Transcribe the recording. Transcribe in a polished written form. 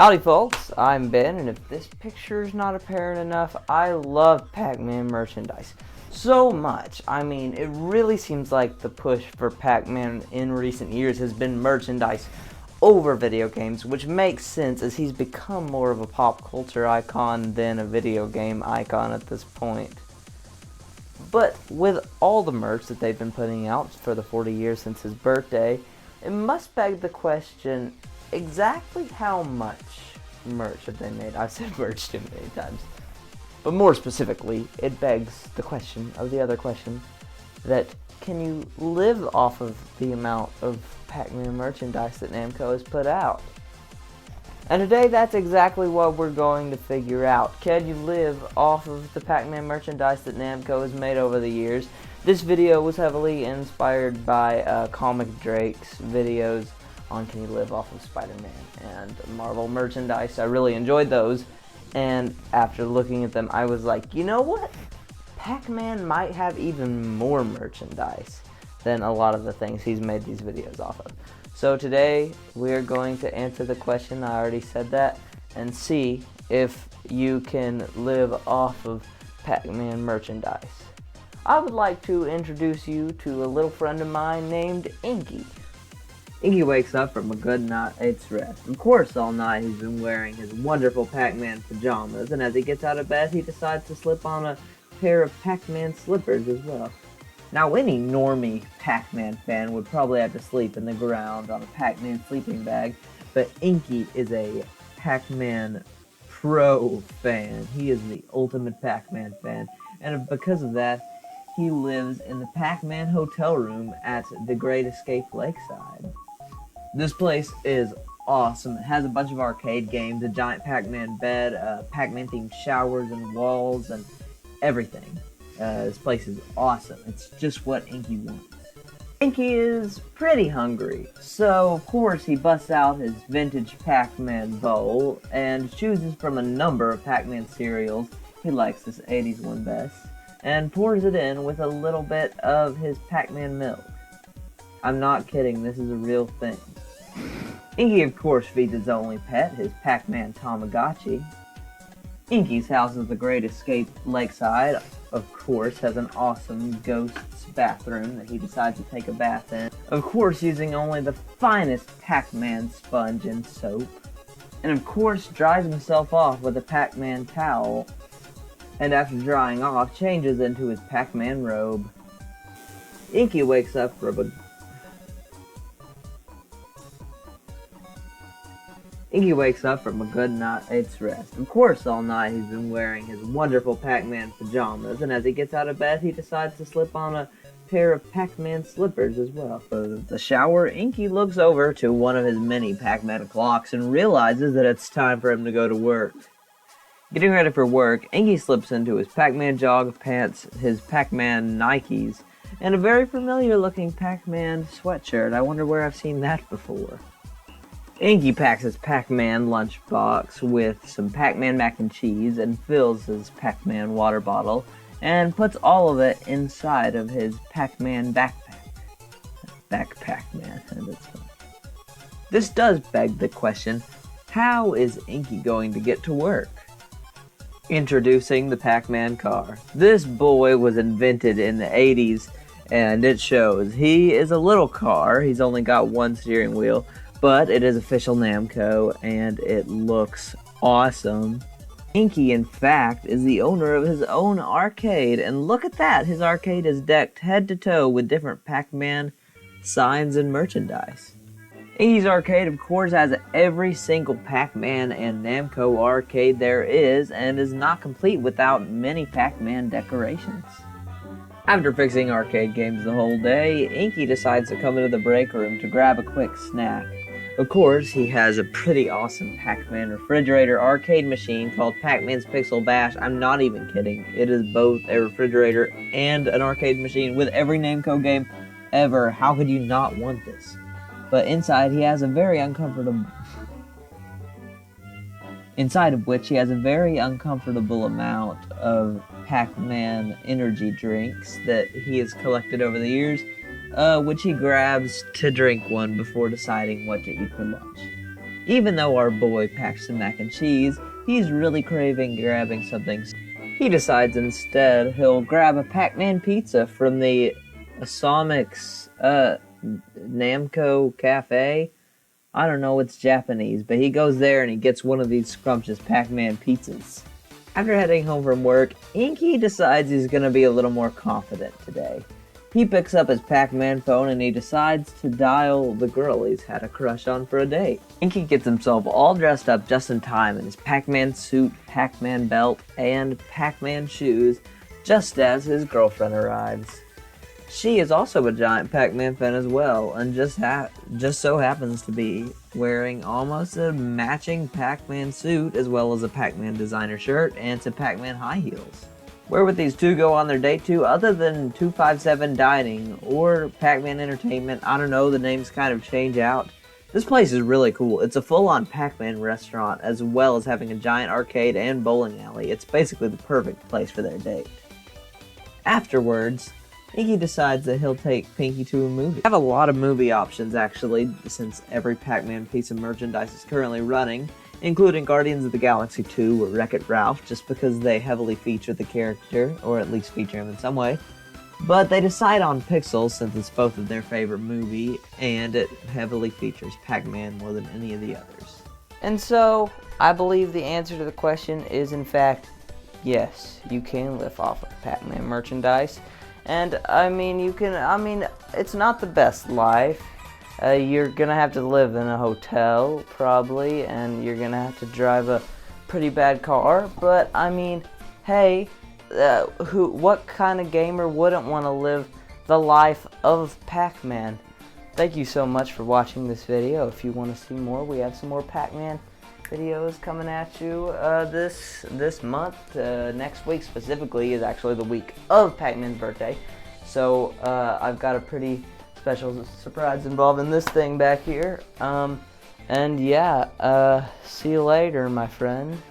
Howdy folks, I'm Ben, and if this picture is not apparent enough, I love Pac-Man merchandise so much. I mean, it really seems like the push for Pac-Man in recent years has been merchandise over video games, which makes sense as he's become more of a pop culture icon than a video game icon at this point. But with all the merch that they've been putting out for the 40 years since his birthday, it must beg the question, exactly how much merch have they made? I've said merch too many times. But more specifically, it begs the question of the other question, that can you live off of the amount of Pac-Man merchandise that Namco has put out? And today that's exactly what we're going to figure out. Can you live off of the Pac-Man merchandise that Namco has made over the years? This video was heavily inspired by Comic Drake's videos on Can You Live Off of Spider-Man and Marvel merchandise. I really enjoyed those, and after looking at them I was like, you know what? Pac-Man might have even more merchandise than a lot of the things he's made these videos off of. So today we're going to answer the question, I already said that, and see if you can live off of Pac-Man merchandise. I would like to introduce you to a little friend of mine named Inky. Inky wakes up from a good night's rest. Of course, all night he's been wearing his wonderful Pac-Man pajamas, and as he gets out of bed, he decides to slip on a pair of Pac-Man slippers as well. Now, any normie Pac-Man fan would probably have to sleep in the ground on a Pac-Man sleeping bag, but Inky is a Pac-Man pro fan. He is the ultimate Pac-Man fan, and because of that, he lives in the Pac-Man hotel room at the Great Escape Lakeside. This place is awesome. It has a bunch of arcade games, a giant Pac-Man bed, Pac-Man themed showers and walls, and everything. This place is awesome. It's just what Inky wants. Inky is pretty hungry, so of course he busts out his vintage Pac-Man bowl and chooses from a number of Pac-Man cereals. He likes this 80s one best, and pours it in with a little bit of his Pac-Man milk. I'm not kidding, this is a real thing. Inky of course feeds his only pet, his Pac-Man Tamagotchi. Inky's house is the Great Escape Lakeside, of course, has an awesome ghost's bathroom that he decides to take a bath in. Of course, using only the finest Pac-Man sponge and soap. And of course, dries himself off with a Pac-Man towel. And after drying off, changes into his Pac-Man robe. Inky wakes up from a good night's rest. Of course, all night he's been wearing his wonderful Pac-Man pajamas, and as he gets out of bed, he decides to slip on a pair of Pac-Man slippers as well. For the shower, Inky looks over to one of his many Pac-Man clocks and realizes that it's time for him to go to work. Getting ready for work, Inky slips into his Pac-Man jog pants, his Pac-Man Nikes, and a very familiar looking Pac-Man sweatshirt. I wonder where I've seen that before. Inky packs his Pac-Man lunchbox with some Pac-Man mac and cheese and fills his Pac-Man water bottle and puts all of it inside of his Pac-Man backpack. Backpack-Man, and it's fun. This does beg the question, how is Inky going to get to work? Introducing the Pac-Man car. This boy was invented in the 80s, and it shows. He is a little car, he's only got one steering wheel, but it is official Namco, and it looks awesome. Inky, in fact, is the owner of his own arcade, and look at that! His arcade is decked head to toe with different Pac-Man signs and merchandise. Inky's arcade, of course, has every single Pac-Man and Namco arcade there is, and is not complete without many Pac-Man decorations. After fixing arcade games the whole day, Inky decides to come into the break room to grab a quick snack. Of course, he has a pretty awesome Pac-Man refrigerator arcade machine called Pac-Man's Pixel Bash. I'm not even kidding. It is both a refrigerator and an arcade machine with every Namco game ever. How could you not want this? But inside he has a very uncomfortable... Inside of which he has a very uncomfortable amount of Pac-Man energy drinks that he has collected over the years, which he grabs to drink one before deciding what to eat for lunch. Even though our boy packs some mac and cheese, he's really craving grabbing something. He decides instead he'll grab a Pac-Man pizza from the Asamix Namco Cafe. I don't know, it's Japanese, but he goes there and he gets one of these scrumptious Pac-Man pizzas. After heading home from work, Inky decides he's going to be a little more confident today. He picks up his Pac-Man phone and he decides to dial the girl he's had a crush on for a date. Inky gets himself all dressed up just in time in his Pac-Man suit, Pac-Man belt, and Pac-Man shoes, just as his girlfriend arrives. She is also a giant Pac-Man fan as well, and just so happens to be wearing almost a matching Pac-Man suit, as well as a Pac-Man designer shirt and some Pac-Man high heels. Where would these two go on their date to, other than 257 Dining or Pac-Man Entertainment? I don't know, the names kind of change out. This place is really cool. It's a full-on Pac-Man restaurant, as well as having a giant arcade and bowling alley. It's basically the perfect place for their date. Afterwards, Inky decides that he'll take Pinky to a movie. We have a lot of movie options, actually, since every Pac-Man piece of merchandise is currently running, including Guardians of the Galaxy 2 or Wreck-It Ralph, just because they heavily feature the character, or at least feature him in some way. But they decide on Pixels since it's both of their favorite movie, and it heavily features Pac-Man more than any of the others. And so, I believe the answer to the question is, in fact, yes, you can live off of Pac-Man merchandise. And, it's not the best life. You're gonna have to live in a hotel, probably, and you're gonna have to drive a pretty bad car. But, hey, what kind of gamer wouldn't want to live the life of Pac-Man? Thank you so much for watching this video. If you want to see more, we have some more Pac-Man videos coming at you this month. Next week specifically is actually the week of Pac-Man's birthday, so I've got a pretty special surprise involved in this thing back here. And yeah, see you later, my friend.